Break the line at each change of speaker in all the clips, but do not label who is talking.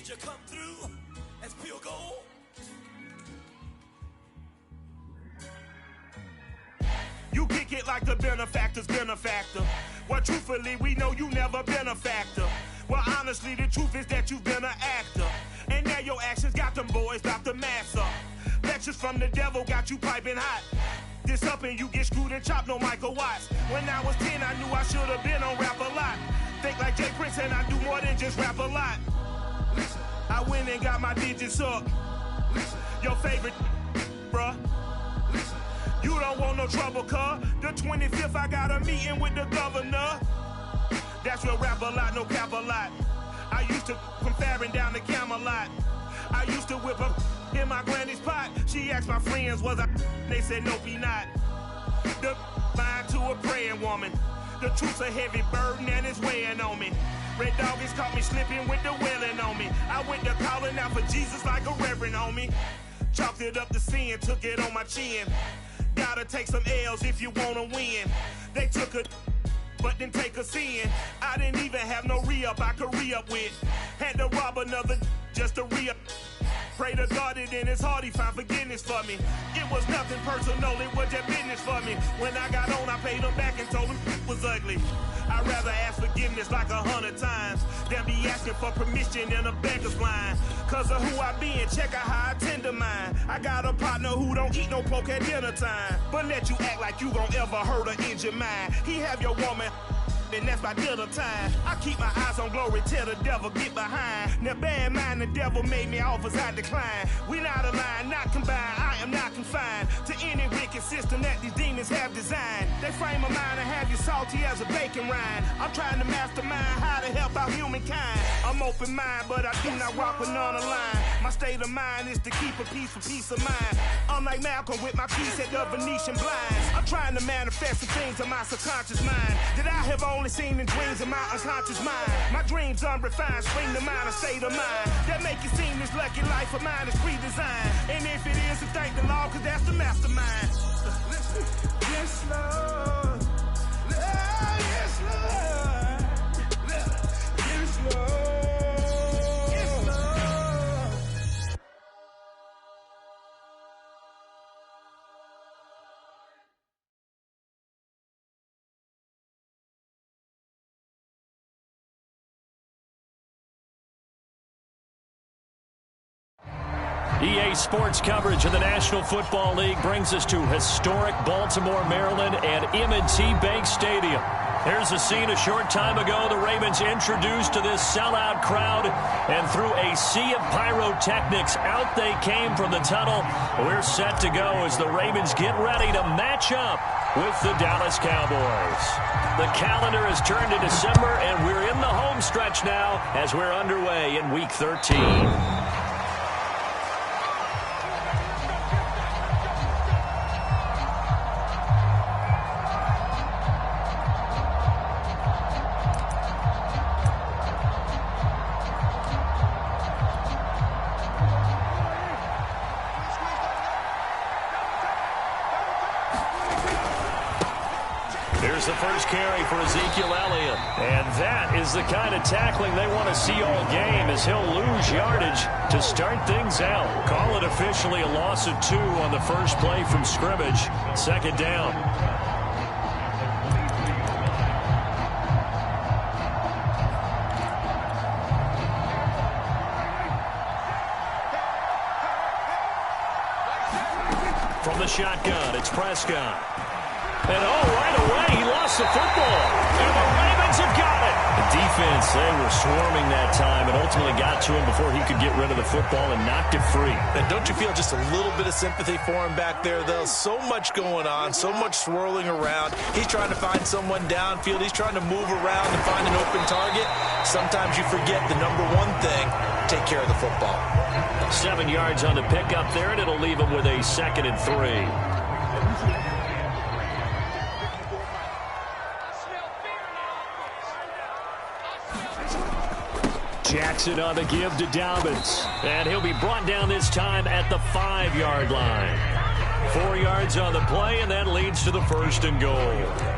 Did you come through as pure gold?
You kick it like the benefactor's benefactor. Well, truthfully, we know you never been a factor. Well, honestly, the truth is that you've been an actor. And now your actions got them boys about to mass up. Lectures from the devil got you piping hot. This up and you get screwed and chopped, no Michael Watts. When I was 10, I knew I should have been on Rap a Lot. Think like Jay Prince and I do more than just rap a lot. I went and got my digits up. Your favorite, bruh. You don't want no trouble, cuz. The 25th, I got a meeting with the governor. That's real rap a lot, no cap a lot. I used to from Farron down to Camelot. I used to whip up in my granny's pot. She asked my friends, was I? They said, nope, he not. The line to a praying woman. The truth's a heavy burden and it's weighing on me. Red Doggies caught me slipping with the wailing on me. I went to calling out for Jesus like a reverend on me. Chalked it up to sin, took it on my chin. Gotta take some L's if you wanna win. They took a but didn't take a sin. I didn't even have no re-up I could re-up with. Had to rob another just to re-up. Pray to God that in his heart he found forgiveness for me. It was nothing personal, it was just business for me. When I got on, I paid him back and told him it was ugly. I'd rather ask forgiveness like 100 times than be asking for permission in a beggar's line. Cause of who I be and check out how I tend to mine. I got a partner who don't eat no pork at dinner time, but let you act like you gon' ever hurt or injure mine. He have your woman and that's by dinner time. I keep my eyes on glory till the devil get behind. Now bear in mind the devil made me offers I decline. We not aligned, not combined, I am not confined to any wicked system that these demons have designed. They frame a mind and have you salty as a bacon rind. I'm trying to mastermind how to help out humankind. I'm open mind, but I do not rock with none line. My state of mind is to keep a peace for peace of mind. I'm like Malcolm with my piece at the Venetian blinds. I'm trying to manifest the things in my subconscious mind that I have only seen in dreams in my unconscious mind. My dreams unrefined, spring to mind, a state of mind that make it seem this lucky life of mine is pre-designed. And if it is, to thank the Lord, cause that's the mastermind. Yes, Lord. Yes, Lord. Yes, Lord.
EA Sports coverage of the National Football League brings us to historic Baltimore, Maryland, and M&T Bank Stadium. Here's a scene a short time ago. The Ravens introduced to this sellout crowd, and through a sea of pyrotechnics, out they came from the tunnel. We're set to go as the Ravens get ready to match up with the Dallas Cowboys. The calendar has turned to December, and we're in the home stretch now as we're underway in Week 13. Here's the first carry for Ezekiel Elliott. And that is the kind of tackling they want to see all game, as he'll lose yardage to start things out. Call it officially a loss of 2 on the first play from scrimmage. Second down. From the shotgun, it's Prescott. And right away, he lost the football. And the Ravens have got it. The defense, they were swarming that time and ultimately got to him before he could get rid of the football and knocked it free.
And don't you feel just a little bit of sympathy for him back there, though? So much going on, so much swirling around. He's trying to find someone downfield. He's trying to move around and find an open target. Sometimes you forget the number one thing, take care of the football.
7 yards on the pickup there, and it'll leave him with a 2nd and 3. Jackson on the give to Dobbins. And he'll be brought down this time at the 5-yard line. 4 yards on the play, and that leads to the 1st and goal.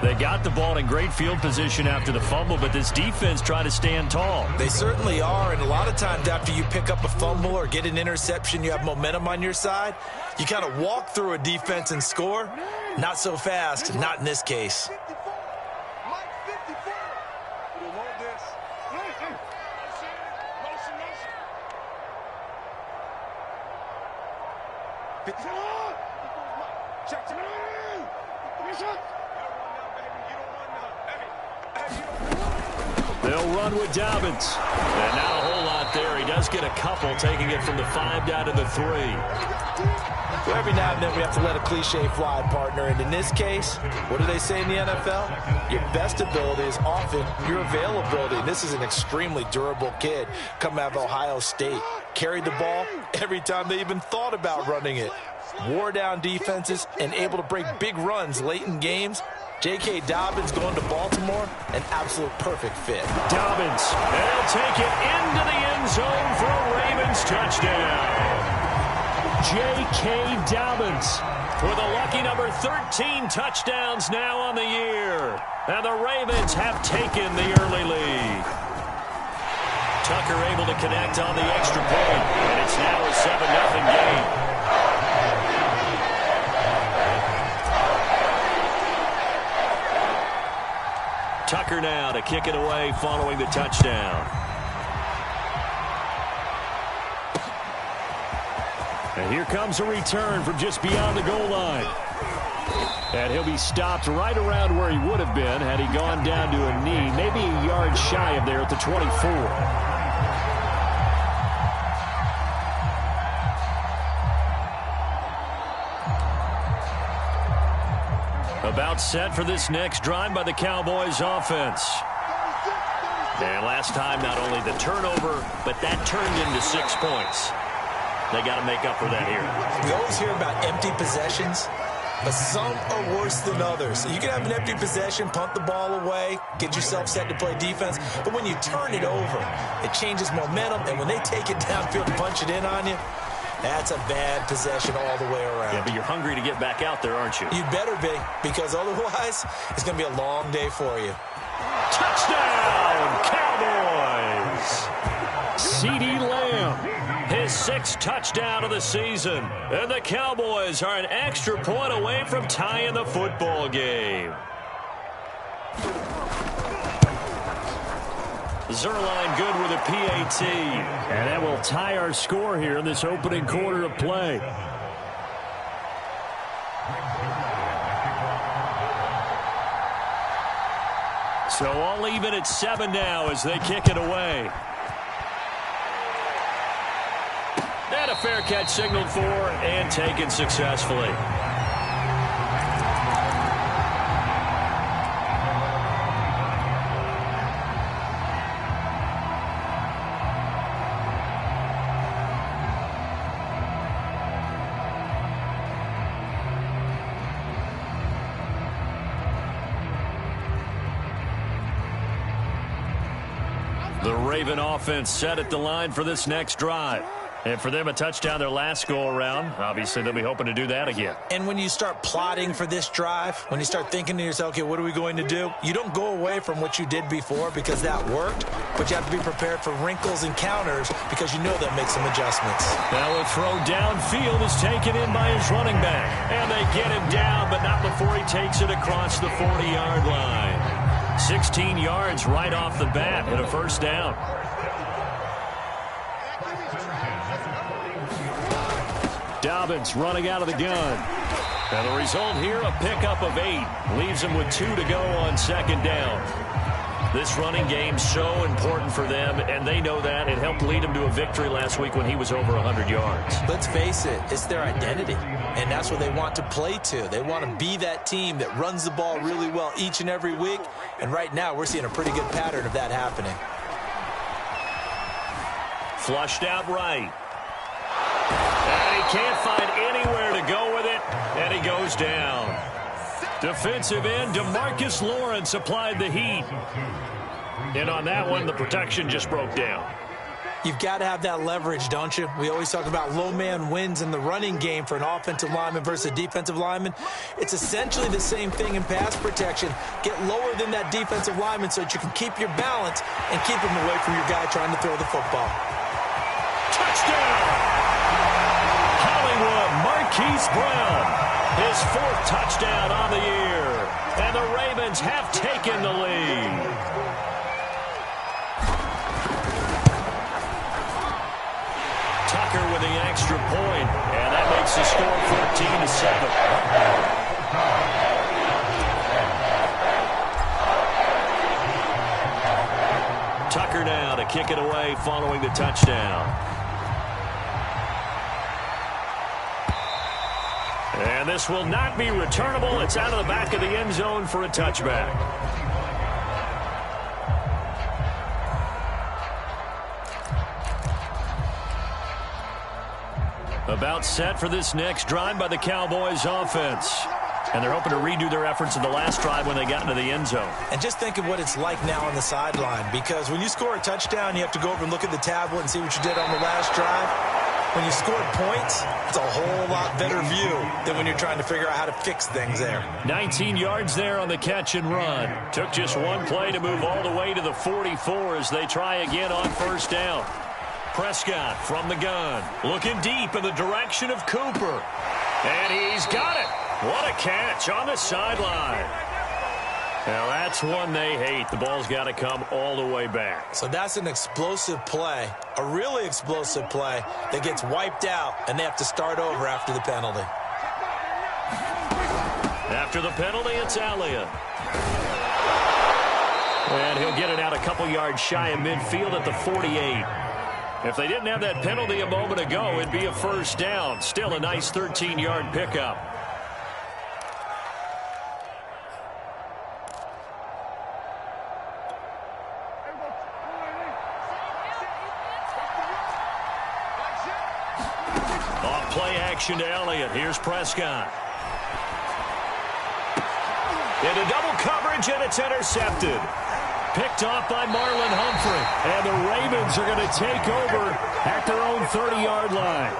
They got the ball in great field position after the fumble, but this defense tried to stand tall.
They certainly are, and a lot of times after you pick up a fumble or get an interception, you have momentum on your side. You kind of walk through a defense and score. Not so fast, not in this case.
They'll run with Dobbins. And not a whole lot there. He does get a couple, taking it from the 5 down to the 3.
So every now and then we have to let a cliche fly, partner. And in this case, what do they say in the NFL? Your best ability is often your availability. And this is an extremely durable kid coming out of Ohio State. Carried the ball every time they even thought about running it. Wore down defenses and able to break big runs late in games. J.K. Dobbins going to Baltimore, an absolute perfect fit.
Dobbins, and he'll take it into the end zone for a Ravens touchdown. J.K. Dobbins with a lucky number 13 touchdowns now on the year. And the Ravens have taken the early lead. Tucker able to connect on the extra point, and it's now a 7-0 game. Tucker now to kick it away following the touchdown. And here comes a return from just beyond the goal line. And he'll be stopped right around where he would have been had he gone down to a knee, maybe a yard shy of there at the 24. About set for this next drive by the Cowboys offense. And last time, not only the turnover, but that turned into 6 points. They got to make up for that here.
We always hear about empty possessions, but some are worse than others. You can have an empty possession, punt the ball away, get yourself set to play defense, but when you turn it over, it changes momentum, and when they take it downfield and punch it in on you, that's a bad possession all the way around.
Yeah, but you're hungry to get back out there, aren't you?
You'd better be, because otherwise, it's going to be a long day for you.
Touchdown, Cowboys! CeeDee Lamb, his 6th touchdown of the season. And the Cowboys are an extra point away from tying the football game. Zuerlein good with a PAT. And that will tie our score here in this opening quarter of play. So all even at 7 now as they kick it away. And a fair catch signaled for and taken successfully. The Raven offense set at the line for this next drive. And for them, a touchdown their last go-around. Obviously, they'll be hoping to do that again.
And when you start plotting for this drive, when you start thinking to yourself, okay, what are we going to do? You don't go away from what you did before because that worked, but you have to be prepared for wrinkles and counters because you know they'll make some adjustments.
Now a throw downfield is taken in by his running back. And they get him down, but not before he takes it across the 40-yard line. 16 yards right off the bat and a 1st down. Dobbins running out of the gun. And the result here, a pickup of 8. Leaves him with 2 to go on 2nd down. This running game so important for them, and they know that. It helped lead them to a victory last week when he was over 100 yards.
Let's face it, it's their identity, and that's what they want to play to. They want to be that team that runs the ball really well each and every week, and right now we're seeing a pretty good pattern of that happening.
Flushed out right. And he can't find anywhere to go with it, and he goes down. Defensive end DeMarcus Lawrence applied the heat. And on that one, the protection just broke down.
You've got to have that leverage, don't you? We always talk about low man wins in the running game for an offensive lineman versus a defensive lineman. It's essentially the same thing in pass protection. Get lower than that defensive lineman so that you can keep your balance and keep him away from your guy trying to throw the football.
Touchdown! Hollywood Marquise Brown, his 4th touchdown on the year. And the Ravens have taken the lead. Tucker with the extra point, and that makes the score 14-7. Tucker now to kick it away following the touchdown. And this will not be returnable. It's out of the back of the end zone for a touchback. About set for this next drive by the Cowboys offense. And they're hoping to redo their efforts in the last drive when they got into the end zone.
And just think of what it's like now on the sideline, because when you score a touchdown, you have to go over and look at the tablet and see what you did on the last drive. When you scored points, it's a whole lot better view than when you're trying to figure out how to fix things there.
19 yards there on the catch and run. Took just one play to move all the way to the 44 as they try again on first down. Prescott from the gun, looking deep in the direction of Cooper. And he's got it. What a catch on the sideline. Now that's one they hate. The ball's got to come all the way back.
So that's an explosive play, a really explosive play that gets wiped out, and they have to start over after the penalty.
After the penalty, it's Elliott. And he'll get it out a couple yards shy of midfield at the 48. If they didn't have that penalty a moment ago, it'd be a first down. Still a nice 13-yard pickup. Off play action to Elliott. Here's Prescott. Into double coverage, and it's intercepted. Picked off by Marlon Humphrey. And the Ravens are going to take over at their own 30-yard line.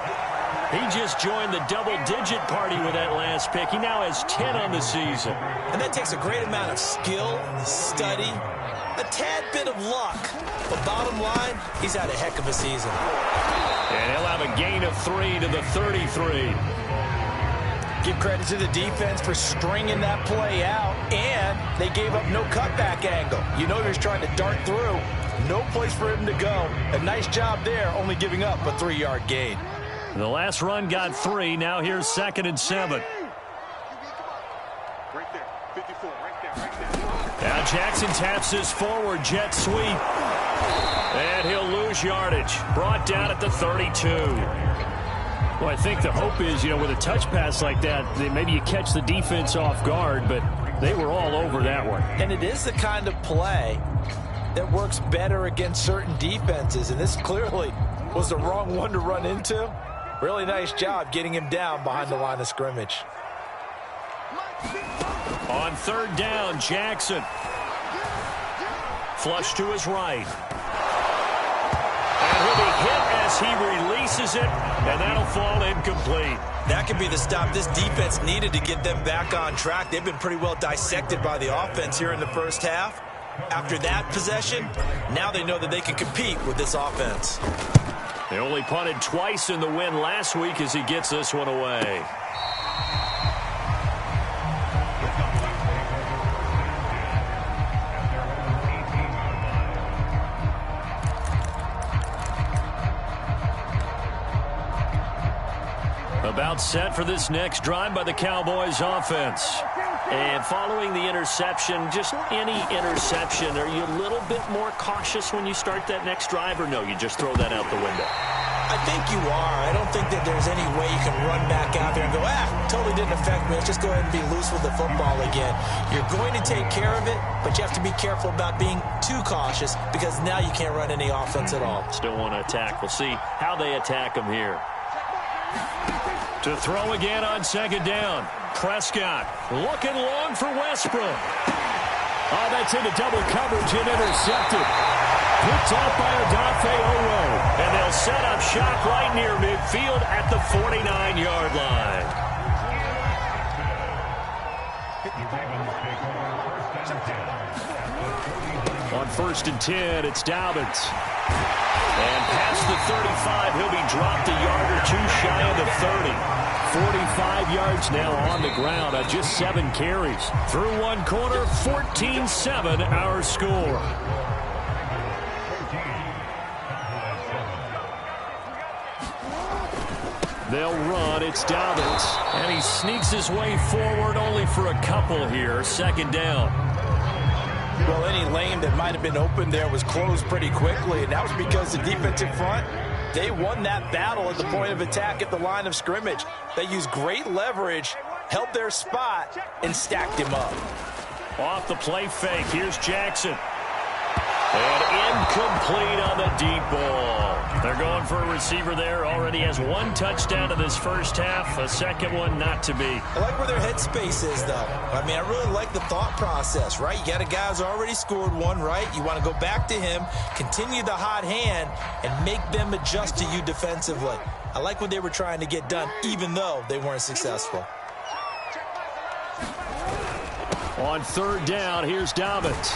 He just joined the double-digit party with that last pick. He now has 10 on the season.
And that takes a great amount of skill, study, a tad bit of luck. But bottom line, he's had a heck of a season.
And he'll have a gain of 3 to the 33.
Give credit to the defense for stringing that play out, and they gave up no cutback angle. You know he was trying to dart through. No place for him to go. A nice job there, only giving up a 3-yard gain.
The last run got 3. Now here's 2nd and 7.
Right there, 54, right there.
Now Jackson taps his forward jet sweep. And he'll lose yardage. Brought down at the 32. Well, I think the hope is, with a touch pass like that, maybe you catch the defense off guard, but they were all over that one.
And it is the kind of play that works better against certain defenses, and this clearly was the wrong one to run into. Really nice job getting him down behind the line of scrimmage.
On 3rd down, Jackson. Flush to his right. And he'll be hit as he releases it, and that'll fall incomplete.
That could be the stop this defense needed to get them back on track. They've been pretty well dissected by the offense here in the first half. After that possession, now they know that they can compete with this offense.
They only punted twice in the win last week as he gets this one away. About set for this next drive by the Cowboys offense. And following the interception, just any interception, are you a little bit more cautious when you start that next drive, or no, you just throw that out the window?
I think you are. I don't think that there's any way you can run back out there and go, totally didn't affect me. Let's just go ahead and be loose with the football again. You're going to take care of it, but you have to be careful about being too cautious because now you can't run any offense at all.
Still want to attack. We'll see how they attack him here. To throw again on 2nd down. Prescott looking long for Westbrook. Oh, that's into double coverage and intercepted. Picked off by Odafe Oweh. shot right near midfield at the 49-yard line. On 1st and 10, it's Dobbins. And past the 35, he'll be dropped a yard or two shy of the 30. 45 yards now on the ground on just 7 carries. Through one quarter, 14-7 our score. They'll run. It's Dobbins. And he sneaks his way forward only for a couple here. 2nd down.
Well, any lane that might have been open there was closed pretty quickly, and that was because the defensive front, they won that battle at the point of attack at the line of scrimmage. They used great leverage, held their spot, and stacked him up.
Off the play fake. Here's Jackson. And incomplete on the deep ball. They're going for a receiver there. Already has 1 touchdown in this first half. A second one not to be.
I like where their headspace is, though. I mean, I really like the thought process, right? You got a guy who's already scored 1, right? You want to go back to him, continue the hot hand, and make them adjust to you defensively. I like what they were trying to get done, even though they weren't successful.
On 3rd down, here's Dobbins.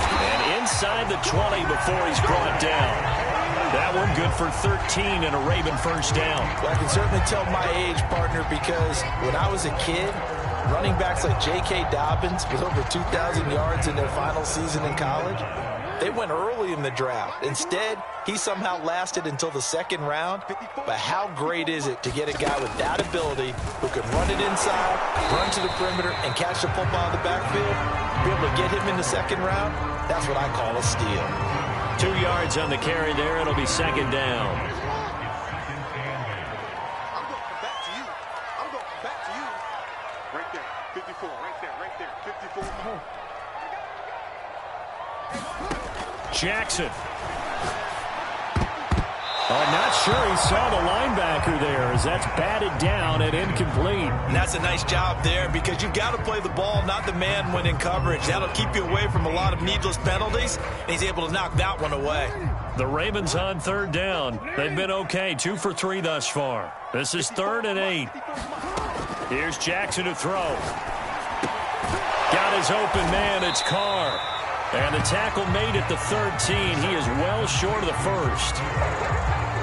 And inside the 20 before he's brought down. That one good for 13 and a Raven first down.
Well, I can certainly tell my age, partner, because when I was a kid, running backs like J.K. Dobbins with over 2,000 yards in their final season in college, they went early in the draft. Instead, he somehow lasted until the 2nd round. But how great is it to get a guy with that ability who can run it inside, run to the perimeter, and catch the football in the backfield? Be able to get him in the 2nd round? That's what I call a steal.
2 yards on the carry there. It'll be 2nd down.
I'm going to come back to you. I'm going to come back to you. Right there. 54. Right there. Right there. 54.
Jackson. I'm not sure he saw the linebacker there as that's batted down and incomplete.
And that's a nice job there because you've got to play the ball, not the man when in coverage. That'll keep you away from a lot of needless penalties, and he's able to knock that one away.
The Ravens on 3rd down. They've been okay, 2 for 3 thus far. This is 3rd and 8. Here's Jackson to throw. Got his open man, it's Carr. And the tackle made at the 13. He is well short of the 1st.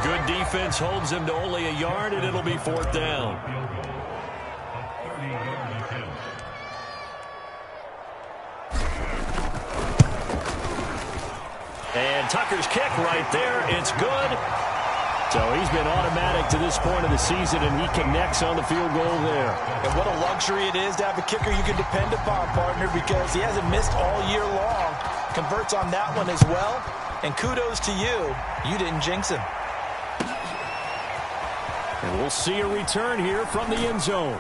Good defense holds him to only a yard, and it'll be 4th down. And Tucker's kick right there. It's good. So he's been automatic to this point of the season, and he connects on the field goal there.
And what a luxury it is to have a kicker you can depend upon, partner, because he hasn't missed all year long. Converts on that one as well. And kudos to you. You didn't jinx him.
And we'll see a return here from the end zone.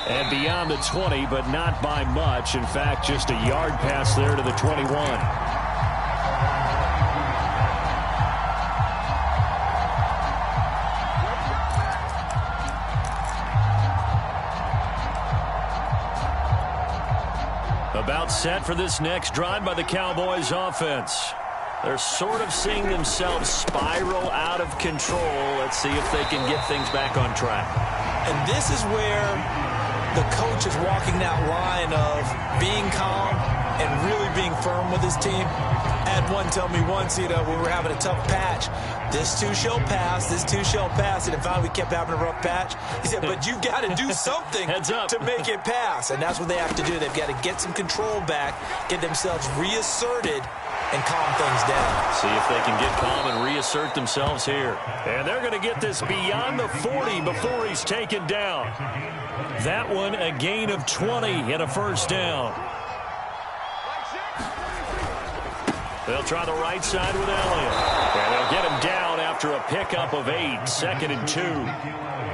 And beyond the 20, but not by much. In fact, just a yard pass there to the 21. About set for this next drive by the Cowboys offense. They're sort of seeing themselves spiral out of control. Let's see if they can get things back on track.
And this is where the coach is walking that line of being calm and really being firm with his team. I had one tell me once, when we were having a tough patch, this too shall pass, this too shall pass. And finally we kept having a rough patch. He said, but you've got to do something to make it pass. And that's what they have to do. They've got to get some control back, get themselves reasserted, and calm things down.
See if they can get calm and reassert themselves here. And they're going to get this beyond the 40 before he's taken down. That one a gain of 20 and a first down. They'll try the right side with Elliott. And they'll get him down after a pickup of 8, 2nd and 2.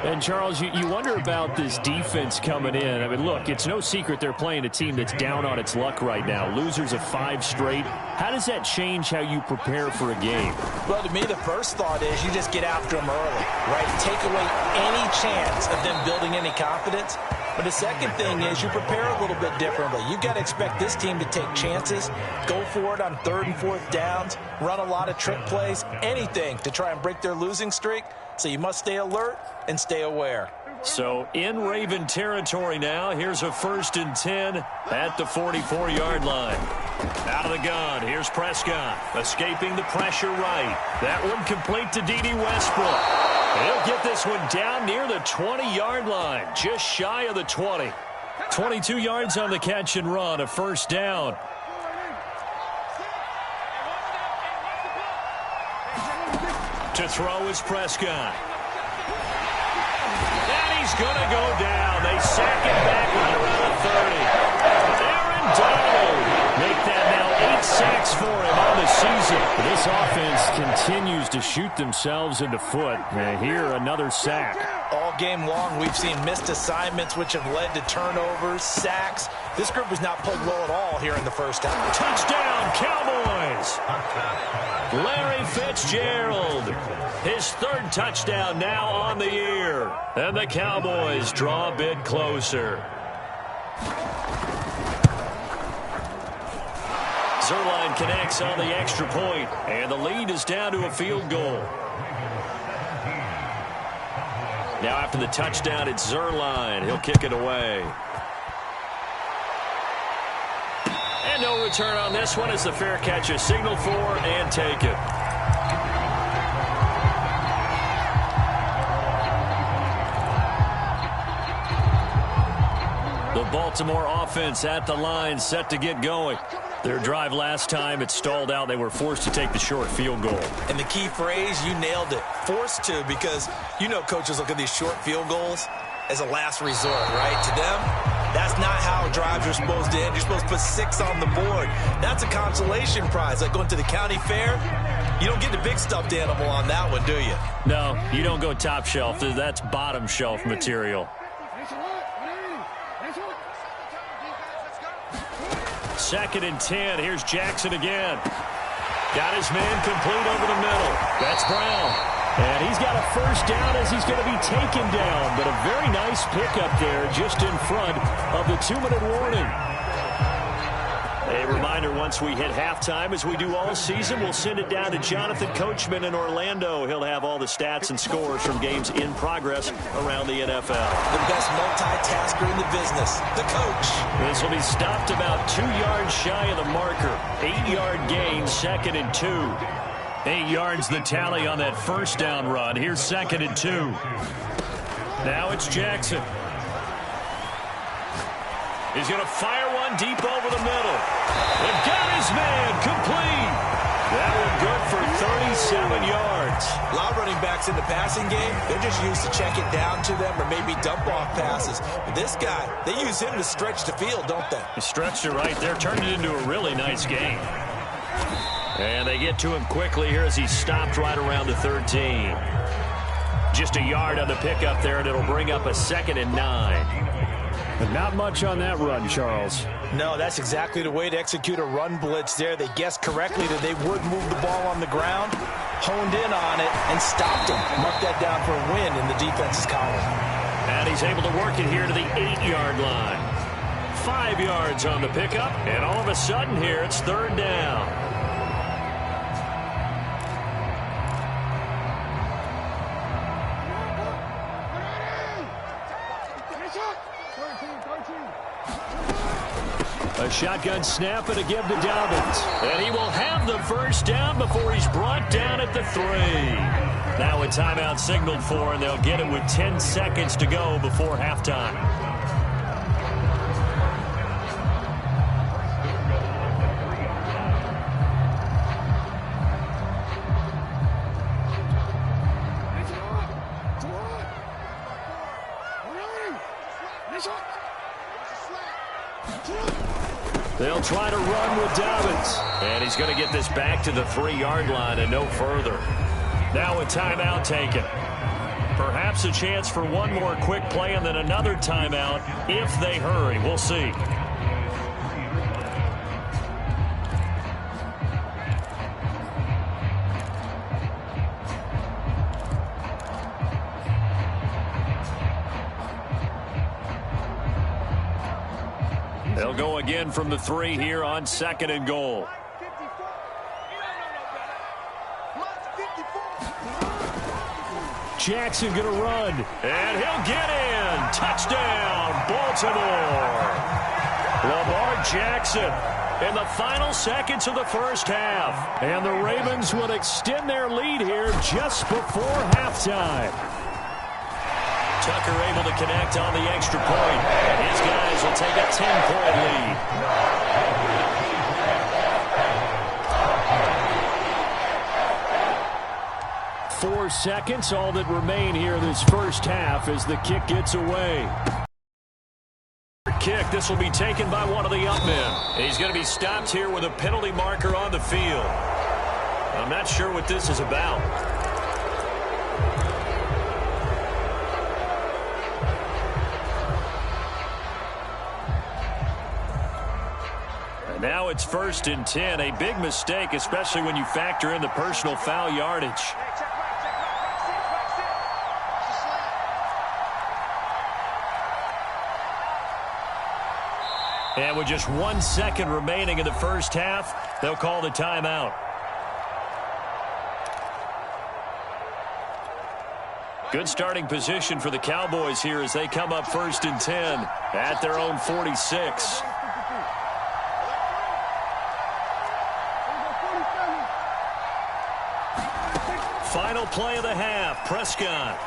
And, Charles, you wonder about this defense coming in. I mean, look, it's no secret they're playing a team that's down on its luck right now. Losers of 5 straight. How does that change how you prepare for a game?
Well, to me, the first thought is you just get after them early, right? Take away any chance of them building any confidence. But the second thing is you prepare a little bit differently. You've got to expect this team to take chances, go for it on 3rd and 4th downs, run a lot of trick plays, anything to try and break their losing streak. So you must stay alert and stay aware.
So in Raven territory now, here's a 1st and 10 at the 44-yard line. Out of the gun, here's Prescott, escaping the pressure right. That one complete to D.D. Westbrook. He'll get this one down near the 20-yard line, just shy of the 20. 22 yards on the catch and run, a 1st down. To throw is Prescott. And he's going to go down. They sack him back right around the 30. Aaron Donald make that now 8 sacks for him on the season. This offense continues to shoot themselves in the foot. And here, another sack.
All game long, we've seen missed assignments, which have led to turnovers, sacks. This group was not played well at all here in the first half.
Touchdown, Cowboys! Larry Fitzgerald, his 3rd touchdown now on the year. And the Cowboys draw a bit closer. Zuerlein connects on the extra point, and the lead is down to a field goal. Now after the touchdown, it's Zuerlein. He'll kick it away. And no return on this one as the fair catch is signaled for and taken. The Baltimore offense at the line, set to get going. Their drive last time, it stalled out. They were forced to take the short field goal.
And the key phrase, you nailed it. Forced to, because you know coaches look at these short field goals as a last resort, right? To them, that's not how drives are supposed to end. You're supposed to put 6 on the board. That's a consolation prize. Like going to the county fair, you don't get the big stuffed animal on that one, do you?
No, you don't go top shelf. That's bottom shelf material. 2nd and 10. Here's Jackson again. Got his man complete over the middle. That's Brown. And he's got a 1st down as he's going to be taken down. But a very nice pickup there just in front of the 2-minute warning. A reminder, once we hit halftime, as we do all season, we'll send it down to Jonathan Coachman in Orlando. He'll have all the stats and scores from games in progress around the NFL.
The best multitasker in the business, the coach.
This will be stopped about 2 yards shy of the marker. 8-yard gain, 2nd and 2. 8 yards the tally on that 1st down run. Here's 2nd and 2. Now it's Jackson. He's going to fire one deep over the middle. They've got his man complete. That one good for 37 yards.
A lot of running backs in the passing game, they're just used to check it down to them or maybe dump off passes. But this guy, they use him to stretch the field, don't they?
He stretched it right there, turned it into a really nice game. And they get to him quickly here as he's stopped right around the 13. Just a yard on the pickup there, and it'll bring up a 2nd and 9. But not much on that run, Charles.
No, that's exactly the way to execute a run blitz there. They guessed correctly that they would move the ball on the ground, honed in on it, and stopped them. Marked that down for a win in the defense's column.
And he's able to work it here to the 8-yard line. 5 yards on the pickup, and all of a sudden here it's 3rd down. A shotgun snap and a give to Dobbins. And he will have the 1st down before he's brought down at the 3. Now a timeout signaled for, and they'll get it with 10 seconds to go before halftime. They'll try to run with Dobbins. And he's going to get this back to the 3-yard line and no further. Now a timeout taken. Perhaps a chance for one more quick play and then another timeout if they hurry. We'll see. go again from the 3 here on 2nd and goal. Jackson going to run, and he'll get in. Touchdown, Baltimore. Lamar Jackson in the final seconds of the first half. And the Ravens will extend their lead here just before halftime. Tucker able to connect on the extra point. And his guys will take a 10-point lead. 4 seconds, all that remain here this first half as the kick gets away. Kick, this will be taken by one of the up men. He's going to be stopped here with a penalty marker on the field. I'm not sure what this is about. And now it's 1st and 10, a big mistake, especially when you factor in the personal foul yardage. And with just 1 second remaining in the first half, they'll call the timeout. Good starting position for the Cowboys here as they come up 1st and 10 at their own 46. Final play of the half, Prescott.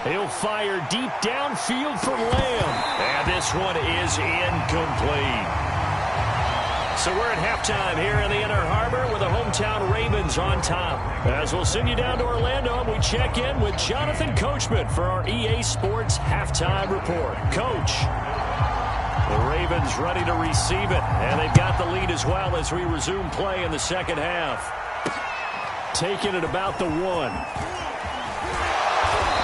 He'll fire deep downfield for Lamb. And this one is incomplete. So we're at halftime here in the Inner Harbor with the hometown Ravens on top. As we'll send you down to Orlando, we check in with Jonathan Coachman for our EA Sports Halftime Report. Coach, the Ravens ready to receive it. And they've got the lead as well as we resume play in the second half. Taking it about the 1.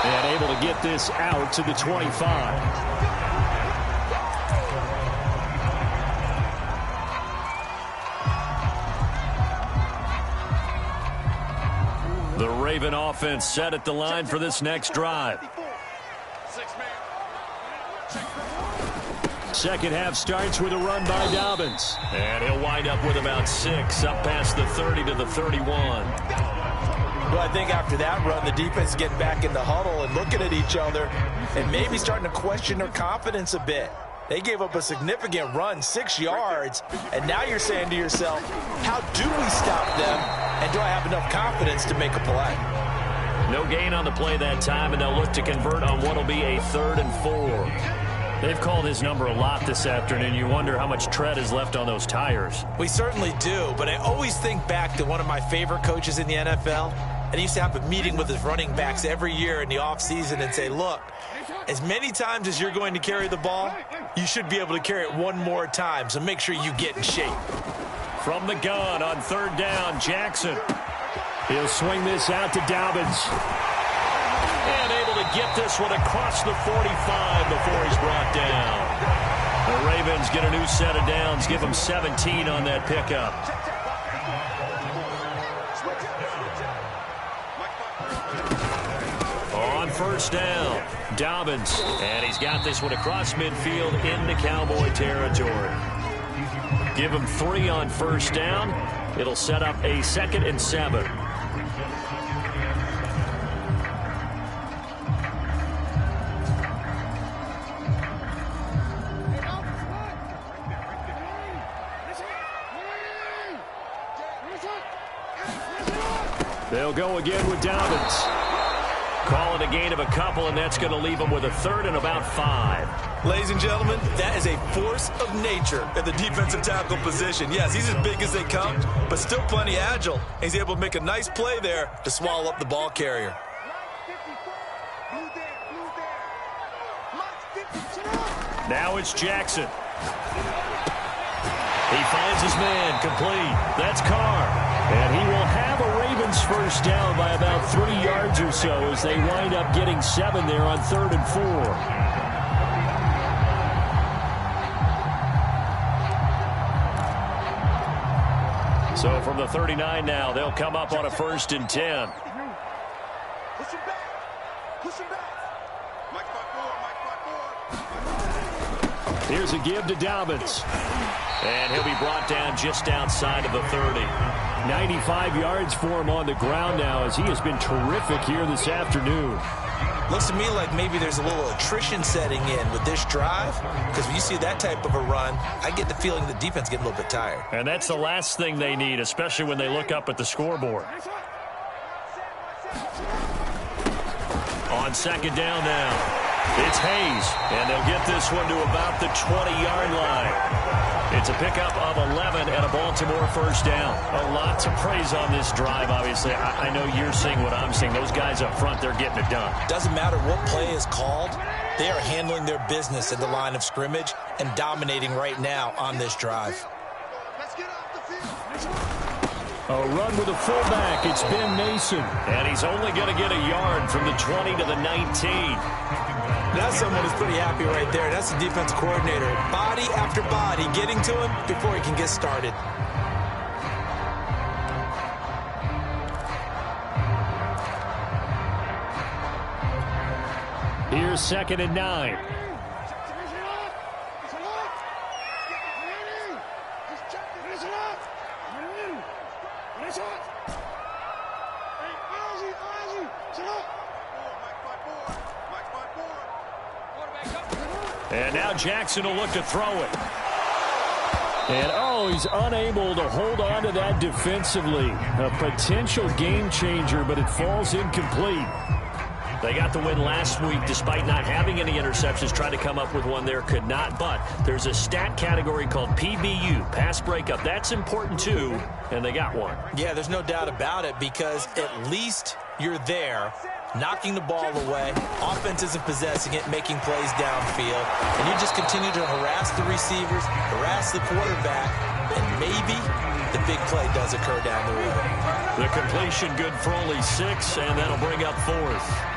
And able to get this out to the 25. The Raven offense set at the line for this next drive. Second half starts with a run by Dobbins. And he'll wind up with about 6 up past the 30 to the 31.
Well, I think after that run, the defense is getting back in the huddle and looking at each other and maybe starting to question their confidence a bit. They gave up a significant run, 6 yards, and now you're saying to yourself, how do we stop them, and do I have enough confidence to make a play?
No gain on the play that time, and they'll look to convert on what will be a 3rd and 4. They've called his number a lot this afternoon. You wonder how much tread is left on those tires.
We certainly do, but I always think back to one of my favorite coaches in the NFL, and he used to have a meeting with his running backs every year in the offseason and say, look, as many times as you're going to carry the ball, you should be able to carry it one more time, so make sure you get in shape.
From the gun on 3rd down, Jackson. He'll swing this out to Dobbins. And able to get this one across the 45 before he's brought down. The Ravens get a new set of downs, give them 17 on that pickup. On 1st down, Dobbins. And he's got this one across midfield into Cowboy territory. Give him 3 on 1st down. It'll set up a 2nd and 7. They'll go again with Dobbins. Call it a gain of a couple, and that's going to leave them with a 3rd and about 5.
Ladies and gentlemen, that is a force of nature at the defensive tackle position. Yes, he's as big as they come, but still plenty agile. He's able to make a nice play there to swallow up the ball carrier.
Now it's Jackson. He finds his man, complete. That's Carr. And he will have a Ravens 1st down by about 3 yards or so as they wind up getting 7 there on 3rd and 4. So from the 39 now, they'll come up on a 1st and 10.
Push him back. Push him back. Mike 5-4. Mike 5-4.
Here's a give to Dobbins. And he'll be brought down just outside of the 30. 95 yards for him on the ground now as he has been terrific here this afternoon.
Looks to me like maybe there's a little attrition setting in with this drive, because when you see that type of a run, I get the feeling the defense getting a little bit tired.
And that's the last thing they need, especially when they look up at the scoreboard. On second down now, it's Hayes, and they'll get this one to about the 20-yard line. It's a pickup of 11 and a Baltimore first down. A lot to praise on this drive, obviously. I know you're seeing what I'm seeing. Those guys up front, they're getting it done.
Doesn't matter what play is called. They are handling their business at the line of scrimmage and dominating right now on this drive.
Let's get off the field.
A run with a fullback. It's Ben Mason. And he's only going to get a yard from the 20 to the 19.
That's someone who's pretty happy right there. That's the defense coordinator. Body after body getting to him before he can get started.
Here's 2nd and 9. And now Jackson will look to throw it. And, he's unable to hold on to that defensively. A potential game changer, but it falls incomplete. They got the win last week despite not having any interceptions. Tried to come up with one there, could not. But there's a stat category called PBU, pass breakup. That's important, too, and they got one.
Yeah, there's no doubt about it, because at least you're there, knocking the ball away. Offense isn't possessing it, making plays downfield. And you just continue to harass the receivers, harass the quarterback, and maybe the big play does occur down the road.
The completion good for only 6, and that'll bring up 4th.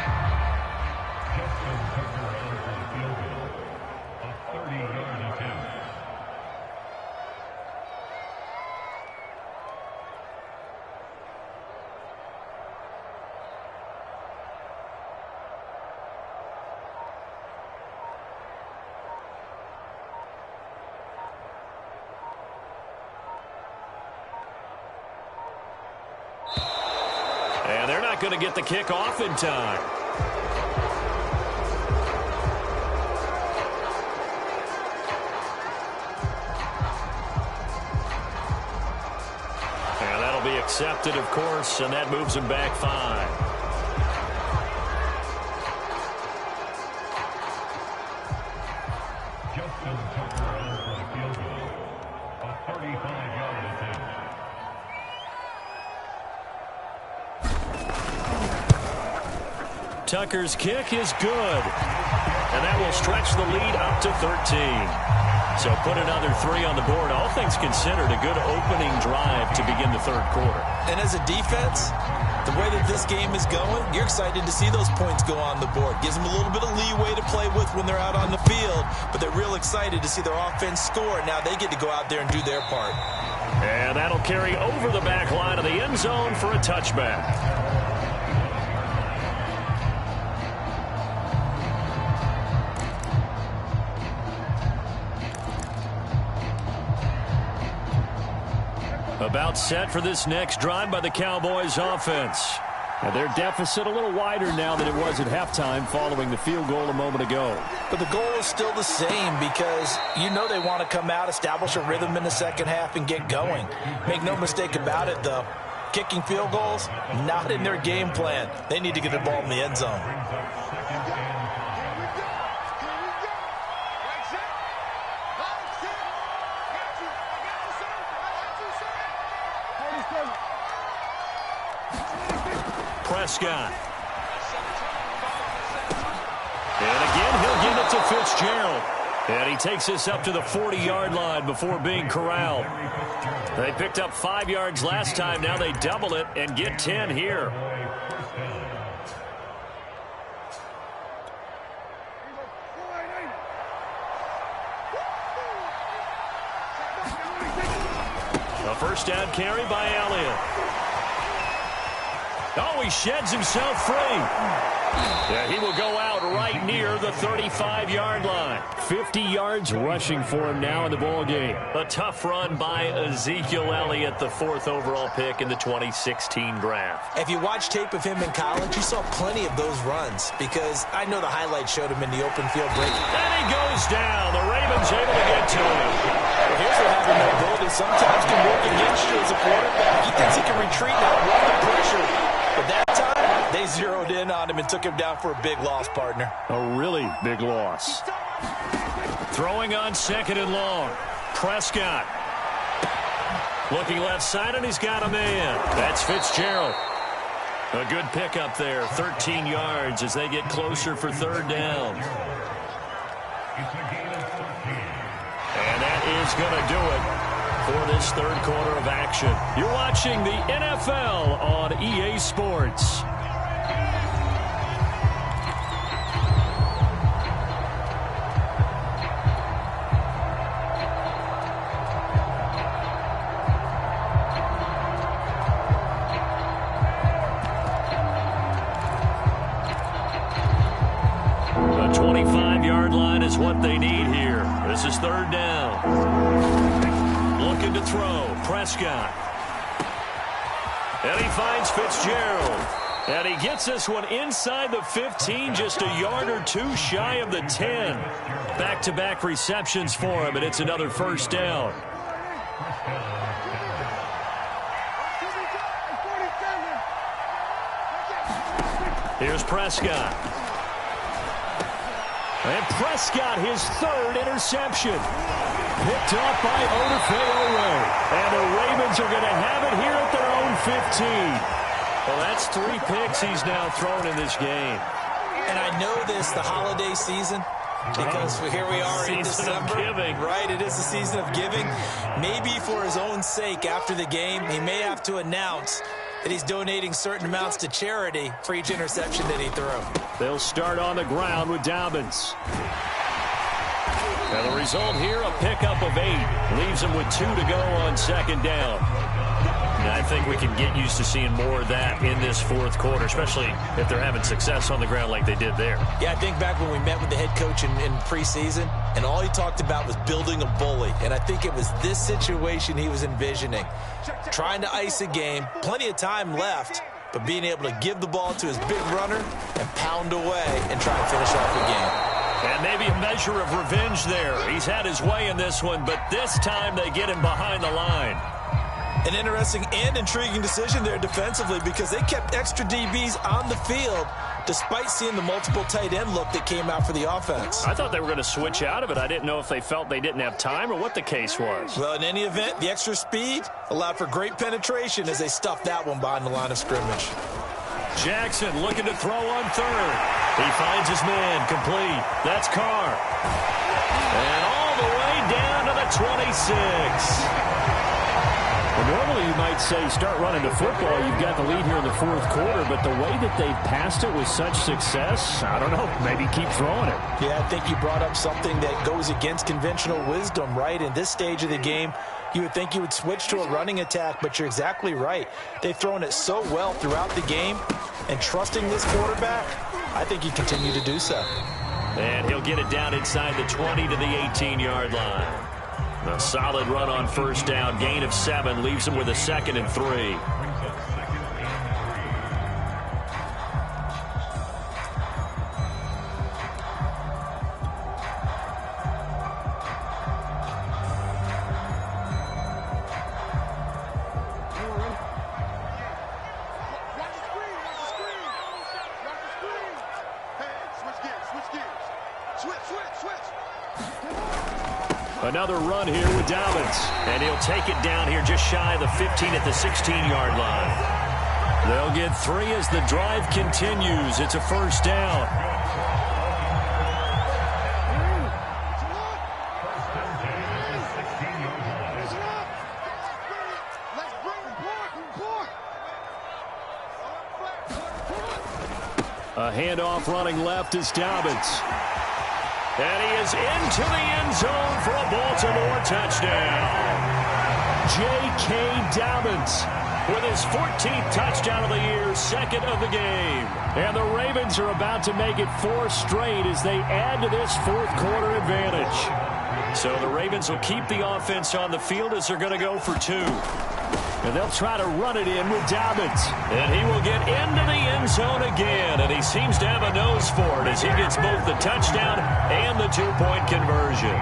And they're not going to get the kick off in time. And that'll be accepted, of course, and that moves him back 5. Tucker's kick is good. And that will stretch the lead up to 13. So put another 3 on the board. All things considered, a good opening drive to begin the third quarter.
And as a defense, the way that this game is going, you're excited to see those points go on the board. Gives them a little bit of leeway to play with when they're out on the field. But they're real excited to see their offense score. Now they get to go out there and do their part.
And that'll carry over the back line of the end zone for a touchback. About set for this next drive by the Cowboys offense. And their deficit a little wider now than it was at halftime following the field goal a moment ago.
But the goal is still the same, because you know they want to come out, establish a rhythm in the second half, and get going. Make no mistake about it, though. Kicking field goals, not in their game plan. They need to get the ball in the end zone.
Prescott. And again, he'll give it to Fitzgerald. And he takes this up to the 40-yard line before being corralled. They picked up 5 yards last time. Now they double it and get 10 here. A first down carry by Elliott. Oh, he sheds himself free. Yeah, he will go out right near the 35-yard line. 50 yards rushing for him now in the ball game. A tough run by Ezekiel Elliott, the 4th overall pick in the 2016 draft.
If you watch tape of him in college, you saw plenty of those runs because I know the highlights showed him in the open field break.
And he goes down. The Ravens able to get to him.
Well, here's what having no ability sometimes can work against you as a quarterback. He thinks he can retreat now, run the pressure. But that time, they zeroed in on him and took him down for a big loss, partner.
A really big loss. Throwing on 2nd and long. Prescott. Looking left side, and he's got a man. That's Fitzgerald. A good pickup there. 13 yards as they get closer for 3rd down. And that is going to do it for this 3rd quarter of action. You're watching the NFL on EA Sports. The 25-yard line is what they need here. This is 3rd down. Looking to throw. Prescott. And he finds Fitzgerald. And he gets this one inside the 15, just a yard or two shy of the 10. Back-to-back receptions for him, and it's another 1st down. Here's Prescott. And Prescott, his 3rd interception. Picked off by Odafe-Oweh. And the Ravens are going to have it here at their own 15. Well, that's 3 picks he's now thrown in this game.
And I know this, the holiday season, because here we are in December.
Season of giving.
Right, it is the season of giving. Maybe for his own sake after the game, he may have to announce that he's donating certain amounts to charity for each interception that he threw.
They'll start on the ground with Dobbins. And the result here, a pickup of 8. Leaves them with 2 to go on 2nd down. And I think we can get used to seeing more of that in this 4th quarter, especially if they're having success on the ground like they did there.
Yeah, I think back when we met with the head coach in preseason, and all he talked about was building a bully. And I think it was this situation he was envisioning. Trying to ice a game, plenty of time left, but being able to give the ball to his big runner and pound away and try and finish off the game.
And maybe a measure of revenge there. He's had his way in this one, but this time they get him behind the line.
An interesting and intriguing decision there defensively because they kept extra DBs on the field despite seeing the multiple tight end look that came out for the offense.
I thought they were going to switch out of it. I didn't know if they felt they didn't have time or what the case was.
Well, in any event, the extra speed allowed for great penetration as they stuffed that one behind the line of scrimmage.
Jackson looking to throw on 3rd. He finds his man complete. That's Carr. And all the way down to the 26. Well, normally you might say start running the football. You've got the lead here in the 4th quarter, but the way that they've passed it with such success, I don't know, maybe keep throwing it.
Yeah, I think you brought up something that goes against conventional wisdom, right? In this stage of the game, you would think you would switch to a running attack, but you're exactly right. They've thrown it so well throughout the game, and trusting this quarterback, I think you continue to do so.
And he'll get it down inside the 20 to the 18-yard line. A solid run on 1st down. Gain of 7 leaves him with a 2nd and 3. Another run here with Dobbins. And he'll take it down here just shy of the 15 at the 16-yard line. They'll get 3 as the drive continues. It's a 1st down. A handoff running left is Dobbins. And he is into the end zone for a Baltimore touchdown. J.K. Dobbins with his 14th touchdown of the year, second of the game. And the Ravens are about to make it 4 straight as they add to this fourth quarter advantage. So the Ravens will keep the offense on the field as they're going to go for 2. And they'll try to run it in with Dobbins. And he will get into the end zone again. And he seems to have a nose for it as he gets both the touchdown and the 2-point conversion.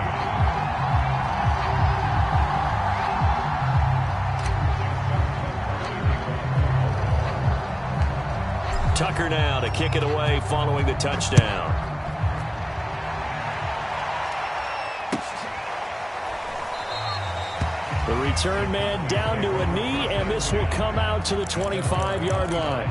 Tucker now to kick it away following the touchdown. The return man down to a knee, and this will come out to the 25-yard line.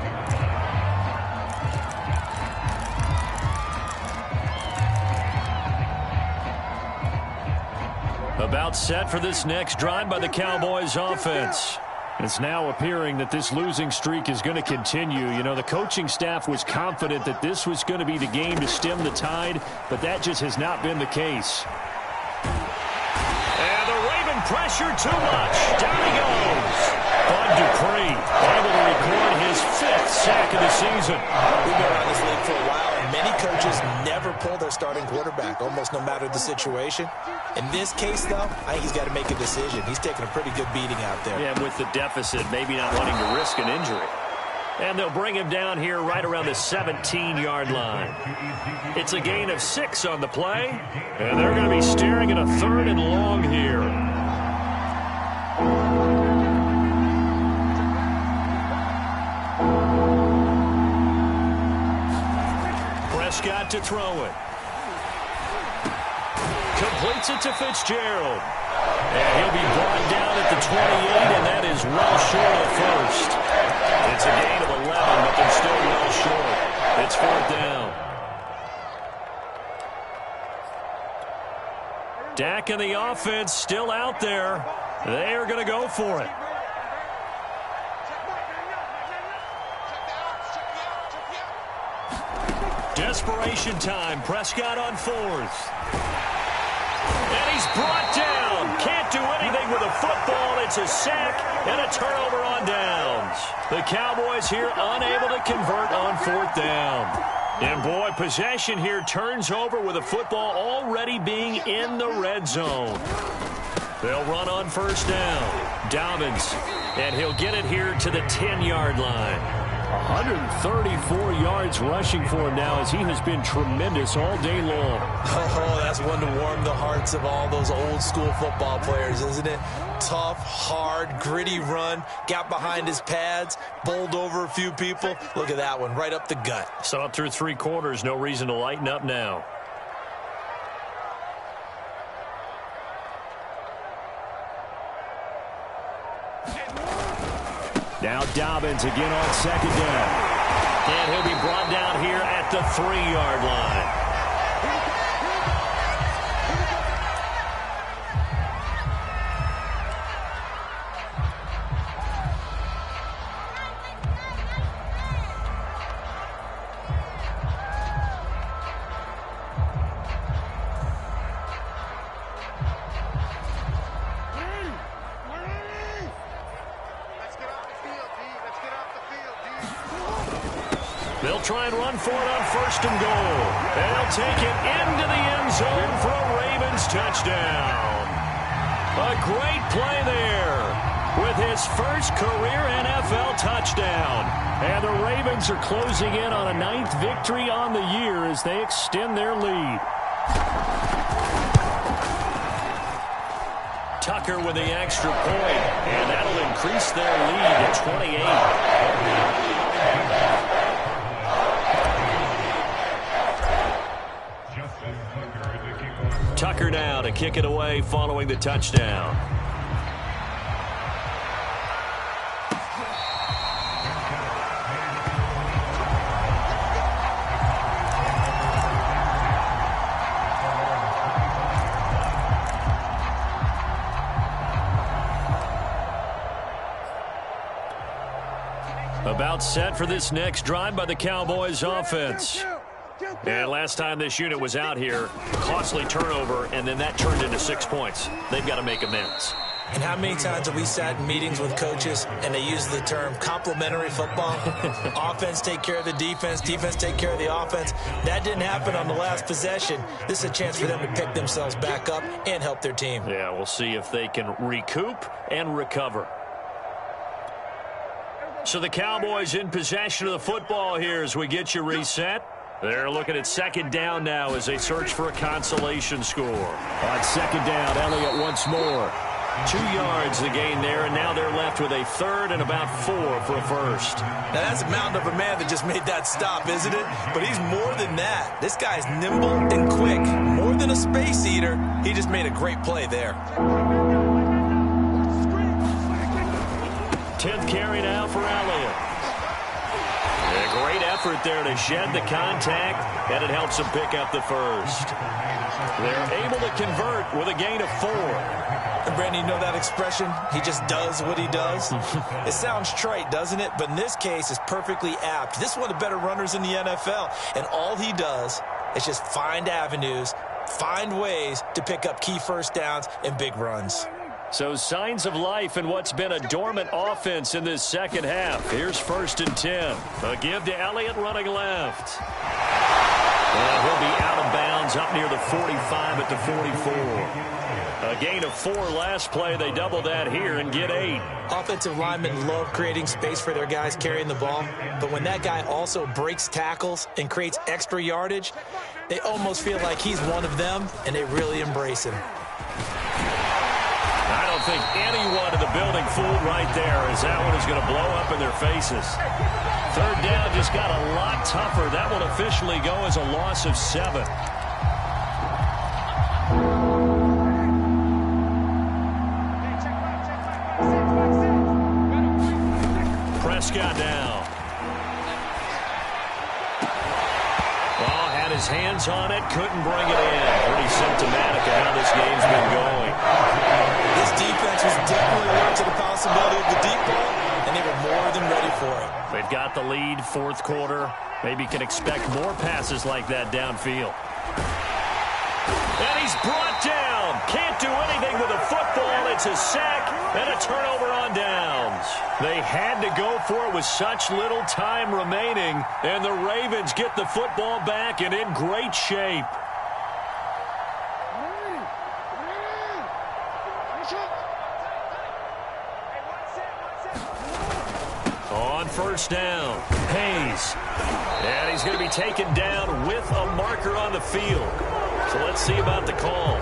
About set for this next drive by the Cowboys offense. It's now appearing that this losing streak is going to continue. You know, the coaching staff was confident that this was going to be the game to stem the tide, but that just has not been the case. And the Raven pressure too much. Down he goes. Bud Dupree able to record his 5th sack of the season.
We've been around this league for a while, and many coaches never pull their starting quarterback, almost no matter the situation. In this case, though, I think he's got to make a decision. He's taking a pretty good beating out there.
Yeah, with the deficit, maybe not wanting to risk an injury. And they'll bring him down here right around the 17-yard line. It's a gain of 6 on the play, and they're going to be staring at a 3rd and long here. Prescott to throw it. Completes it to Fitzgerald. And he'll be brought down at the 28, and that is well short of first. It's a gain of 11, but they're still well short. It's 4th down. Dak and the offense still out there. They are going to go for it. Desperation time. Prescott on 4th. And he's brought down. Can't do anything with a football. It's a sack and a turnover on downs. The Cowboys here unable to convert on 4th down. And boy, possession here turns over with a football already being in the red zone. They'll run on 1st down. Dobbins. And he'll get it here to the 10-yard line. 134 yards rushing for him now as he has been tremendous all day long.
Oh, that's one to warm the hearts of all those old school football players, isn't it? Tough, hard, gritty run, got behind his pads, bowled over a few people. Look at that one, right up the gut.
Saw it through 3 quarters, no reason to lighten up now. Now Dobbins again on 2nd down. And he'll be brought down here at the 3-yard line. They'll try and run for it on 1st and goal. And they'll take it into the end zone for a Ravens touchdown. A great play there with his first career NFL touchdown. And the Ravens are closing in on a 9th victory on the year as they extend their lead. Tucker with the extra point, and that'll increase their lead to 28. Tucker now to kick it away following the touchdown. About set for this next drive by the Cowboys offense. And last time this unit was out here, costly turnover, and then that turned into 6 points. They've got to make amends.
And how many times have we sat in meetings with coaches and they use the term complementary football? Offense take care of the defense, defense take care of the offense. That didn't happen on the last possession. This is a chance for them to pick themselves back up and help their team.
Yeah, we'll see if they can recoup and recover. So the Cowboys in possession of the football here as we get you reset. They're looking at second down now as they search for a consolation score. On second down, Elliott once more. 2 yards the gain there, and now they're left with a third and about 4 for a first.
Now that's a mountain of a man that just made that stop, isn't it? But he's more than that. This guy's nimble and quick. More than a space eater, he just made a great play there.
10th carry now for Elliott. A great effort there to shed the contact, and it helps him pick up the first. They're able to convert with a gain of 4.
And Brandon, you know that expression? He just does what he does? It sounds trite, doesn't it? But in this case, it's perfectly apt. This is one of the better runners in the NFL, and all he does is just find avenues, find ways to pick up key first downs and big runs.
So signs of life in what's been a dormant offense in this second half. Here's 1st and 10. A give to Elliott running left. And he'll be out of bounds up near the 45 at the 44. A gain of 4 last play. They double that here and get 8.
Offensive linemen love creating space for their guys carrying the ball. But when that guy also breaks tackles and creates extra yardage, they almost feel like he's one of them, and they really embrace him.
I don't think anyone in the building fooled right there, as that one is going to blow up in their faces. Third down just got a lot tougher. That will officially go as a loss of 7. Prescott down. Well, had his hands on it, couldn't bring it in. Pretty symptomatic of how this game's been going.
This defense was definitely alert to the possibility of the deep ball, and they were more than ready for it.
They've got the lead, 4th quarter. Maybe can expect more passes like that downfield. And he's brought down. Can't do anything with the football. It's a sack and a turnover on downs. They had to go for it with such little time remaining, and the Ravens get the football back and in great shape. On 1st down, Hayes. And he's going to be taken down with a marker on the field. So let's see about the call.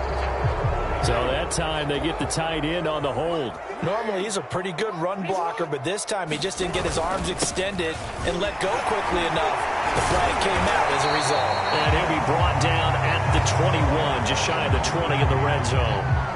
So that time they get the tight end on the hold.
Normally he's a pretty good run blocker, but this time he just didn't get his arms extended and let go quickly enough. The flag came out as a result.
And he'll be brought down at the 21, just shy of the 20 in the red zone.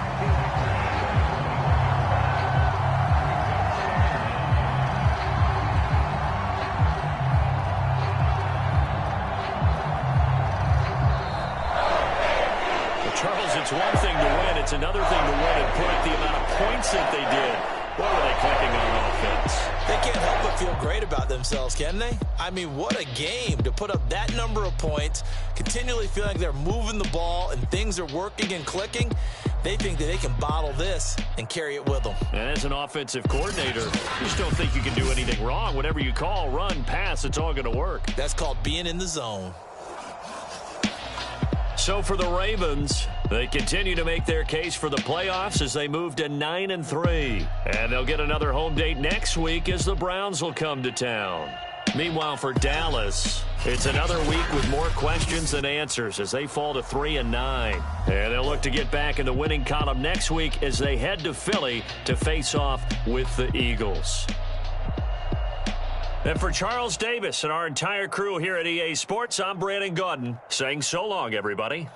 It's one thing to win. It's another thing to win and put up the amount of points that they did. What were they clicking on offense?
They can't help but feel great about themselves, can they? I mean, what a game to put up that number of points, continually feeling like they're moving the ball and things are working and clicking. They think that they can bottle this and carry it with them.
And as an offensive coordinator, you just don't think you can do anything wrong. Whatever you call, run, pass, it's all going to work.
That's called being in the zone.
So for the Ravens, they continue to make their case for the playoffs as they move to 9-3. And they'll get another home date next week as the Browns will come to town. Meanwhile, for Dallas, it's another week with more questions than answers as they fall to 3-9. And they'll look to get back in the winning column next week as they head to Philly to face off with the Eagles. And for Charles Davis and our entire crew here at EA Sports, I'm Brandon Gaudin saying so long, everybody.